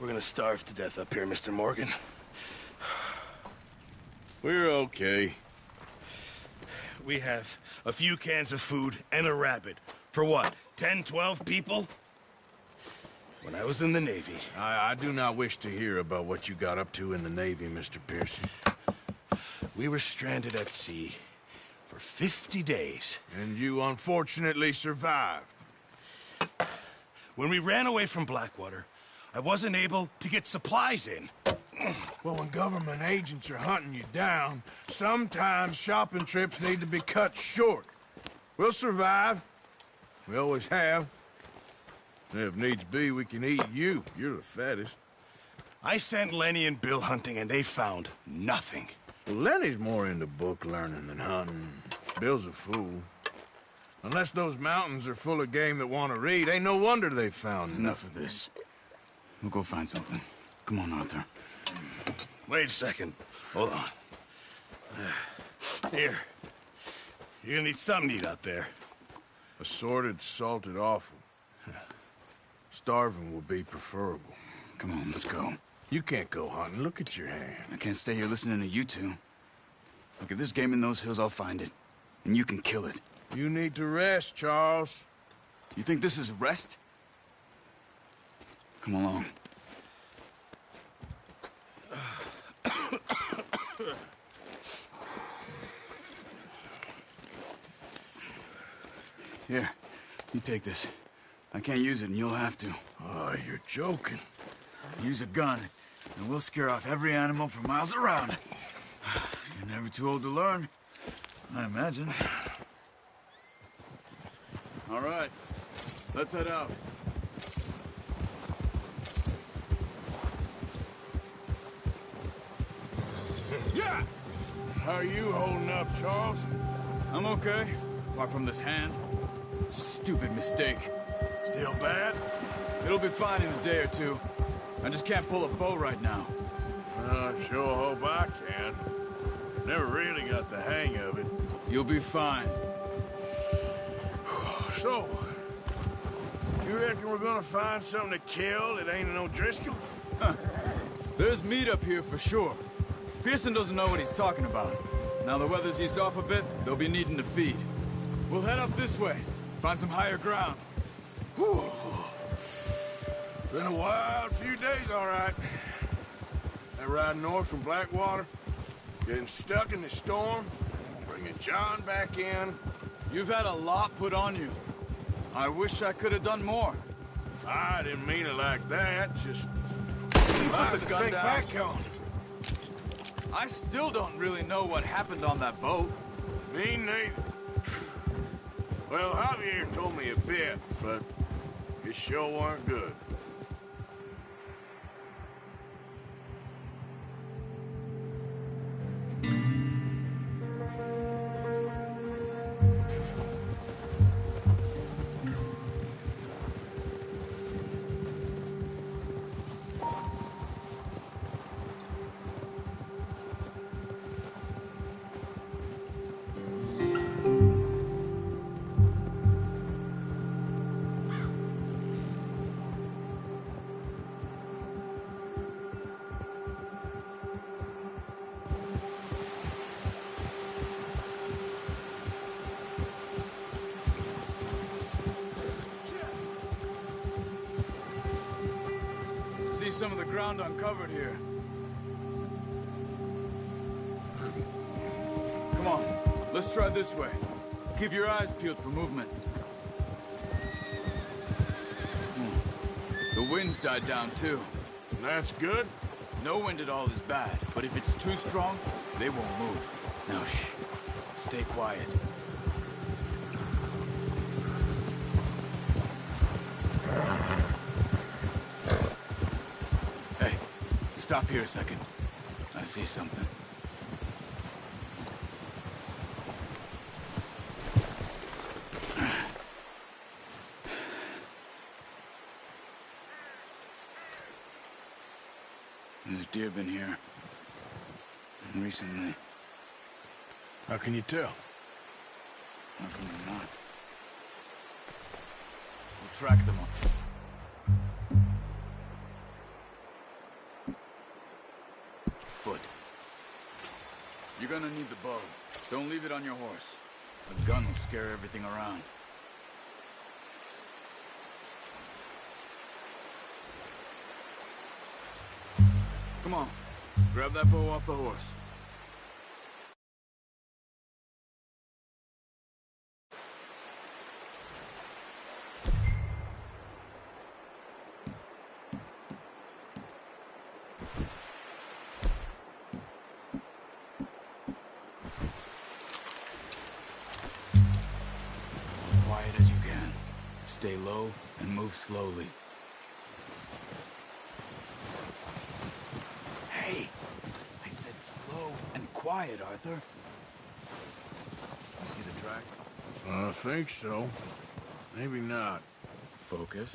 We're gonna starve to death up here, Mr. Morgan. We're okay. We have a few cans of food and a rabbit. For what, 10, 12 people? When I was in the Navy... I do not wish to hear about what you got up to in the Navy, Mr. Pearson. We were stranded at sea for 50 days. And you unfortunately survived. When we ran away from Blackwater, I wasn't able to get supplies in. Well, when government agents are hunting you down, sometimes shopping trips need to be cut short. We'll survive. We always have. If needs be, we can eat you. You're the fattest. I sent Lenny and Bill hunting, and they found nothing. Well, Lenny's more into book learning than hunting. Bill's a fool. Unless those mountains are full of game that want to read, ain't no wonder they found Enough of this. We'll go find something. Come on, Arthur. Wait a second. Hold on. Here. You're gonna need something to eat out there. Assorted, salted offal. Starving will be preferable. Come on, let's go. You can't go hunting. Look at your hand. I can't stay here listening to you two. Look, if there's game in those hills, I'll find it. And you can kill it. You need to rest, Charles. You think this is rest? Come along. Here, you take this. I can't use it, and you'll have to. Oh, you're joking. Use a gun, and we'll scare off every animal for miles around. You're never too old to learn, I imagine. All right, let's head out. Yeah! How are you holding up, Charles? I'm okay, apart from this hand. Stupid mistake. Still bad? It'll be fine in a day or two. I just can't pull a bow right now. I sure hope I can. Never really got the hang of it. You'll be fine. So, you reckon we're gonna find something to kill that ain't no Driscoll? Huh. There's meat up here for sure. Pearson doesn't know what he's talking about. Now the weather's eased off a bit, they'll be needing to feed. We'll head up this way, find some higher ground. Whew. Been a wild few days, all right. That ride north from Blackwater, getting stuck in the storm, bringing John back in. You've had a lot put on you. I wish I could have done more. I didn't mean it like that, just... Put the gun think down. back on. I still don't really know what happened on that boat. Me neither. Well, Javier told me a bit, but it sure weren't good. Some of the ground uncovered here. Come on, let's try this way. Keep your eyes peeled for movement. The wind's died down too. That's good. No wind at all is bad, but if it's too strong, they won't move. Now shh, stay quiet. Stop here a second. I see something. There's deer been here. Recently. How can you tell? How come they're not? We'll track them up. You're gonna need the bow. Don't leave it on your horse. The gun will scare everything around. Come on. Grab that bow off the horse. Quiet as you can. Stay low and move slowly. Hey! I said slow and quiet, Arthur. You see the tracks? I think so. Maybe not. Focus.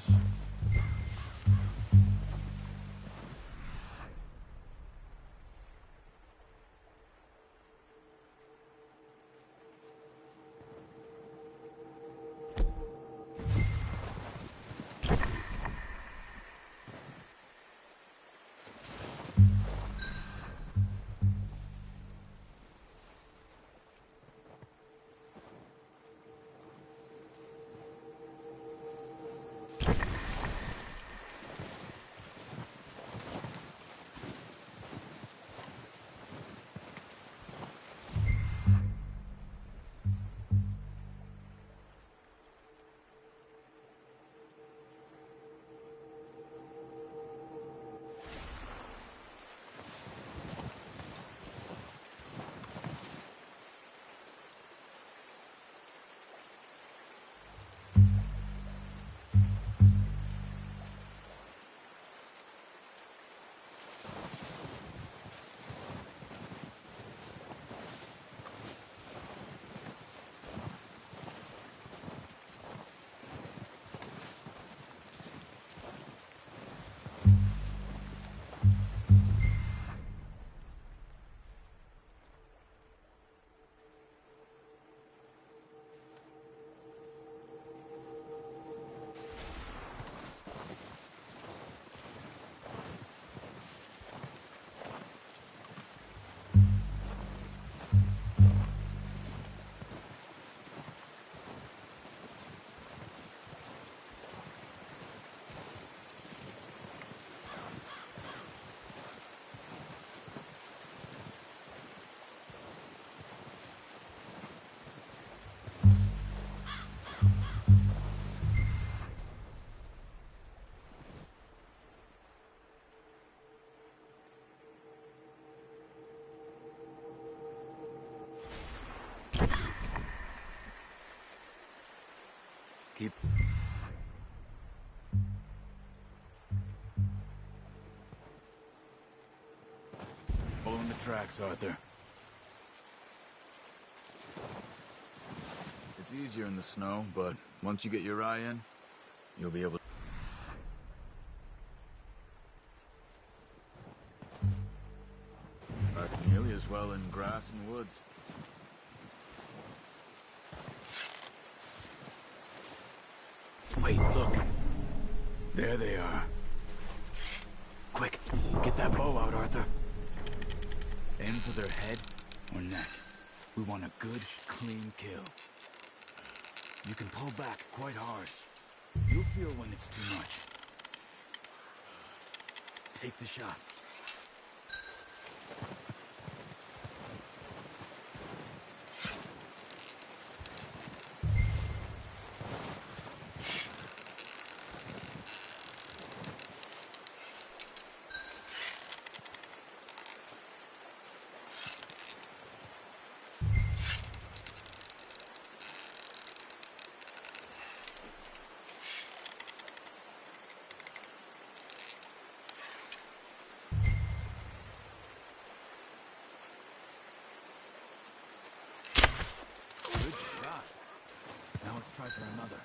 Keep... Following the tracks, Arthur. It's easier in the snow, but once you get your eye in, you'll be able to... Back nearly as well in grass and woods. Wait, look. There they are. Quick, get that bow out, Arthur. Aim for their head or neck. We want a good, clean kill. You can pull back quite hard. You'll feel when it's too much. Take the shot. Good shot. Now let's try for another.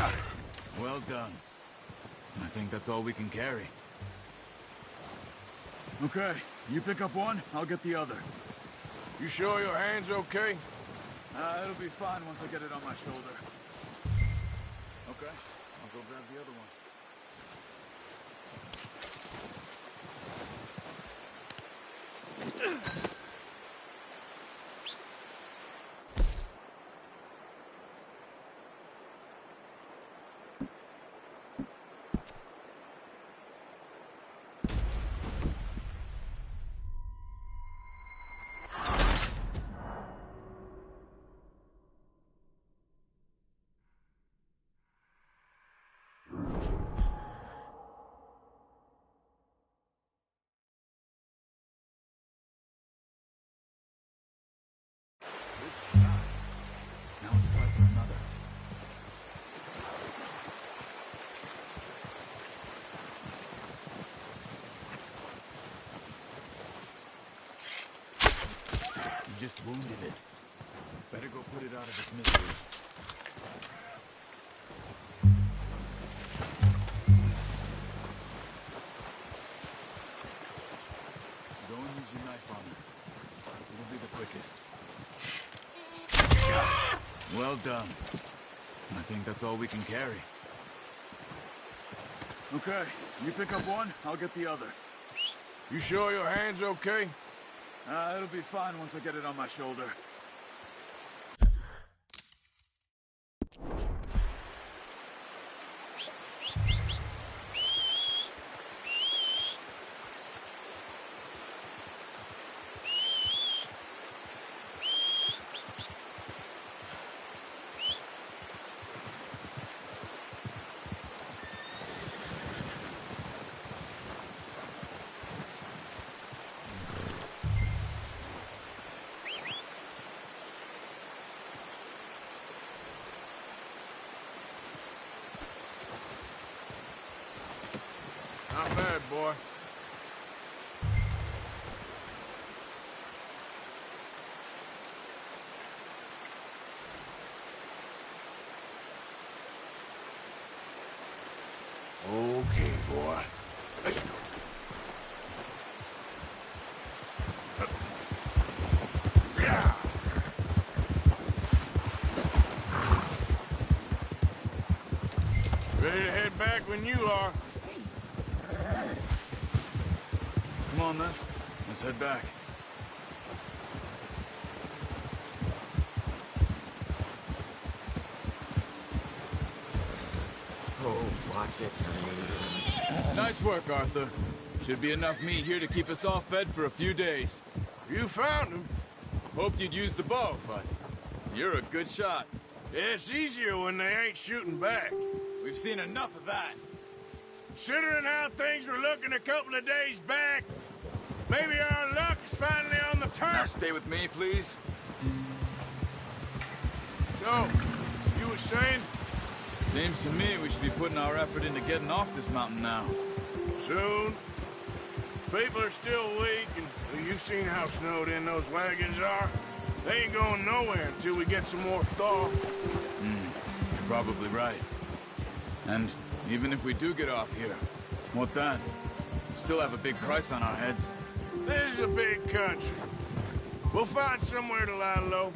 Got it. Well done. I think that's all we can carry. Okay, you pick up one, I'll get the other. You sure your hand's okay? It'll be fine once I get it on my shoulder. Okay, I'll go grab the other one. Now it's time for another. You just wounded it. Better go put it out of its misery. Go and use your knife on it. It'll be the quickest. Well done. I think that's all we can carry. Okay, you pick up one, I'll get the other. You sure your hand's okay? It'll be fine once I get it on my shoulder. Not bad, boy. Okay, boy. Let's go. Yeah. Ready to head back when you are. Come on then, let's head back. Oh, watch it. Nice work, Arthur. Should be enough meat here to keep us all fed for a few days. You found him. Hoped you'd use the bow, but you're a good shot. Yeah, it's easier when they ain't shooting back. We've seen enough of that. Considering how things were looking a couple of days back, maybe our luck is finally on the Now turn. stay with me, please. So, you were saying? Seems to me we should be putting our effort into getting off this mountain now. Soon. People are still weak, and you've seen how snowed in those wagons are. They ain't going nowhere until we get some more thaw. You're probably right. And even if we do get off here, what then? We still have a big price on our heads. This is a big country. We'll find somewhere to lie low.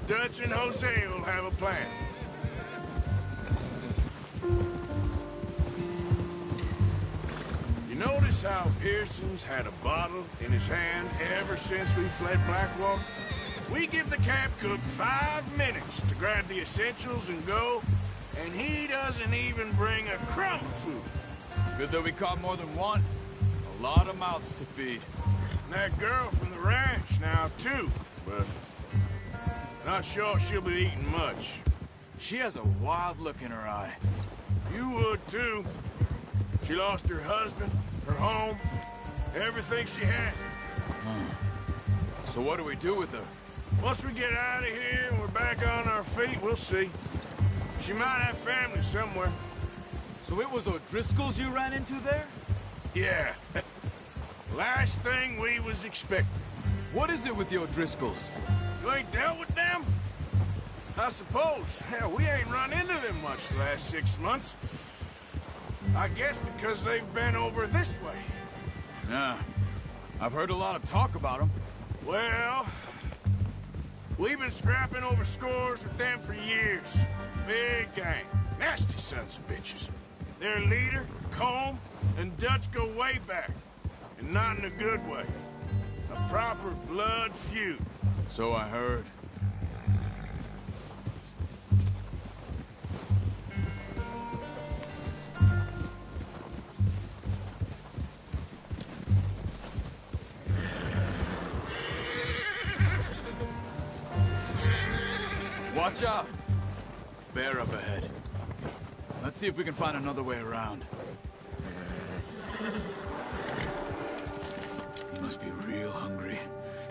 Dutch and Jose will have a plan. You notice how Pearson's had a bottle in his hand ever since we fled Blackwater? We give the camp cook 5 minutes to grab the essentials and go, and he doesn't even bring a crumb of food. Good that we caught more than one. A lot of mouths to feed. And that girl from the ranch now, too, but not sure she'll be eating much. She has a wild look in her eye. You would, too. She lost her husband, her home, everything she had. So what do we do with her? Once we get out of here and we're back on our feet, we'll see. She might have family somewhere. So it was O'Driscoll's you ran into there? Yeah. Last thing we was expecting. What is it with the O'Driscolls? You ain't dealt with them? I suppose. Hell, we ain't run into them much the last 6 months. I guess because they've been over this way. Yeah. I've heard a lot of talk about them. Well, we've been scrapping over scores with them for years. Big gang. Nasty sons of bitches. Their leader, Combe, and Dutch go way back. And not in a good way. A proper blood feud. So I heard. Watch out! Bear up ahead. Let's see if we can find another way around. He must be real hungry.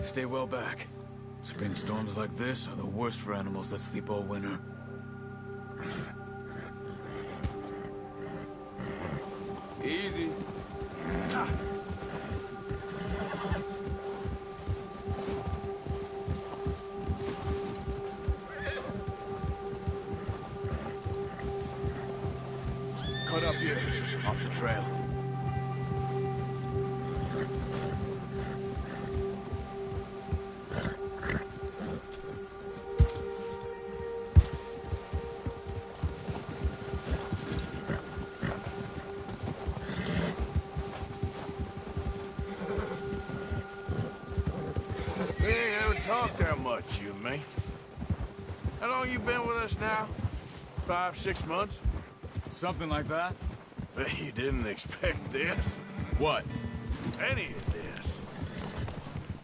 Stay well back. Spring storms like this are the worst for animals that sleep all winter. Easy. Ah. Cut up here, off the trail. We ain't ever talked that much, you and me. How long you been with us now? 5, 6 months? Something like that? Bet you didn't expect this. What? Any of this.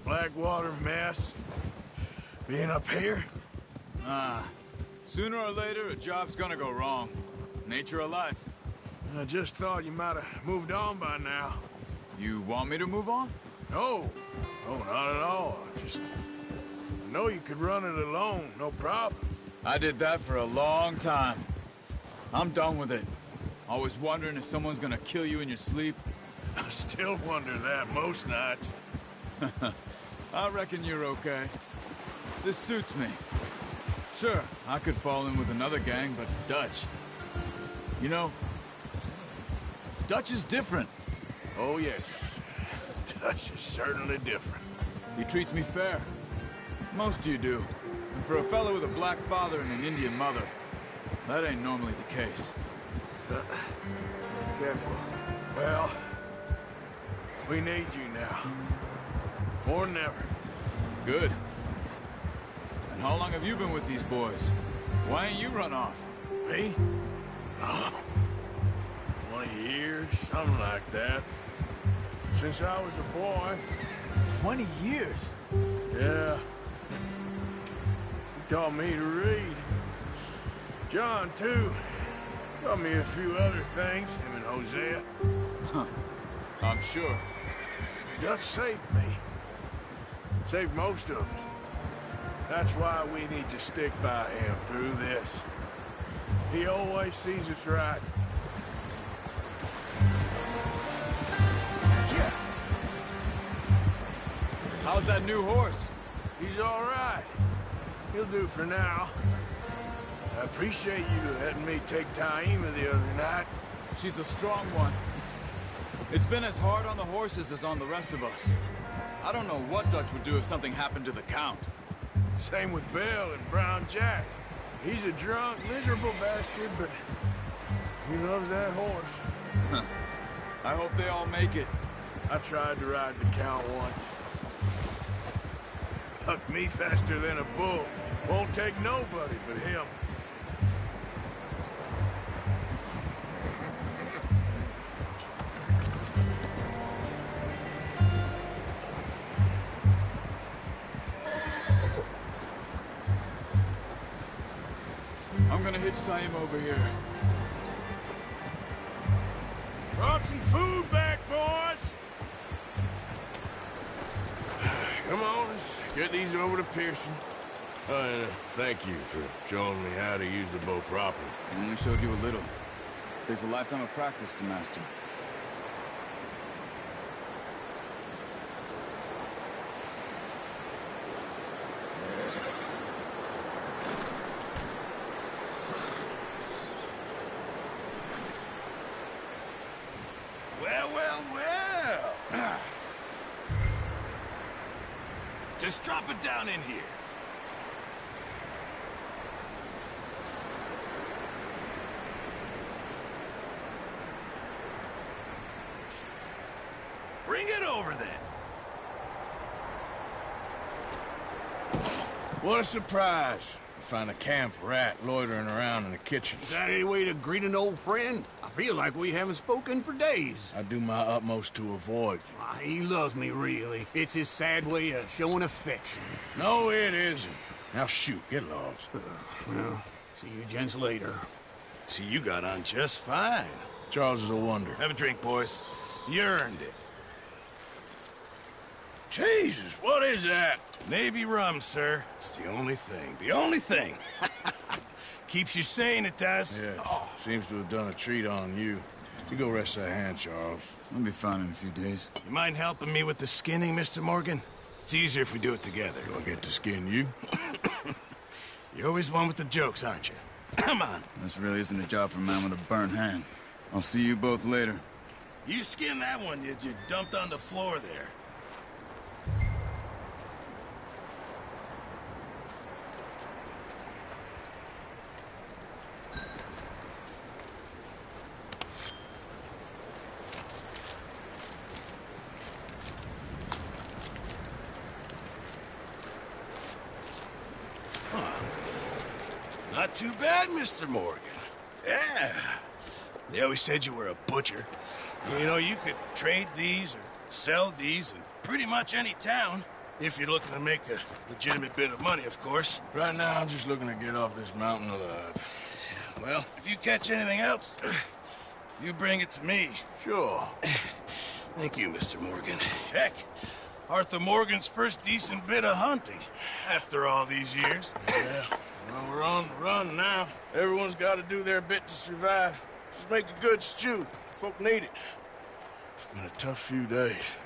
Blackwater mess. Being up here. Sooner or later, a job's gonna go wrong. Nature of life. I just thought you might have moved on by now. You want me to move on? No. No, not at all. I know you could run it alone, no problem. I did that for a long time. I'm done with it. Always wondering if someone's gonna kill you in your sleep. I still wonder that most nights. I reckon you're okay. This suits me. Sure, I could fall in with another gang, but Dutch... You know, Dutch is different. Oh, yes. Dutch is certainly different. He treats me fair. Most of you do. And for a fellow with a black father and an Indian mother, that ain't normally the case. Careful. Well, we need you now. More than ever. Good. And how long have you been with these boys? Why ain't you run off? Me? Oh, 20 years, something like that. Since I was a boy. 20 years? Yeah. He taught me to read. John, too. Taught me a few other things, him and Hosea. Huh. I'm sure. Dutch saved me. Saved most of us. That's why we need to stick by him through this. He always sees us right. Yeah. How's that new horse? He's all right. He'll do for now. I appreciate you letting me take Taima the other night. She's a strong one. It's been as hard on the horses as on the rest of us. I don't know what Dutch would do if something happened to the Count. Same with Bill and Brown Jack. He's a drunk, miserable bastard, but he loves that horse. Huh. I hope they all make it. I tried to ride the Count once. Hucked me faster than a bull. Won't take nobody but him. I'm gonna hitch Taima over here. Brought some food back, boys! Come on, let's get these over to Pearson. And thank you for showing me how to use the bow properly. I only showed you a little. Takes a lifetime of practice to master. Just drop it down in here. Bring it over, then. What a surprise. You find a camp rat loitering around in the kitchen. Is that any way to greet an old friend? I feel like we haven't spoken for days. I do my utmost to avoid you. He loves me, really. It's his sad way of showing affection. No, it isn't. Now shoot, get lost. Well, see you gents later. See, you got on just fine. Charles is a wonder. Have a drink, boys. You earned it. Jesus, what is that? Navy rum, sir. It's the only thing. The only thing. Keeps you sane, it does. Yeah, seems to have done a treat on you. You go rest that hand, Charles. I'll be fine in a few days. You mind helping me with the skinning, Mr. Morgan? It's easier if we do it together. Do I get to skin you? You're always one with the jokes, aren't you? Come on. This really isn't a job for a man with a burnt hand. I'll see you both later. You skin that one you dumped on the floor there. Not too bad, Mr. Morgan. Yeah. They always said you were a butcher. You know, you could trade these or sell these in pretty much any town. If you're looking to make a legitimate bit of money, of course. Right now, I'm just looking to get off this mountain alive. Well, if you catch anything else, you bring it to me. Sure. Thank you, Mr. Morgan. Heck, Arthur Morgan's first decent bit of hunting after all these years. Yeah. Well, we're on the run now. Everyone's got to do their bit to survive. Just make a good stew. Folk need it. It's been a tough few days.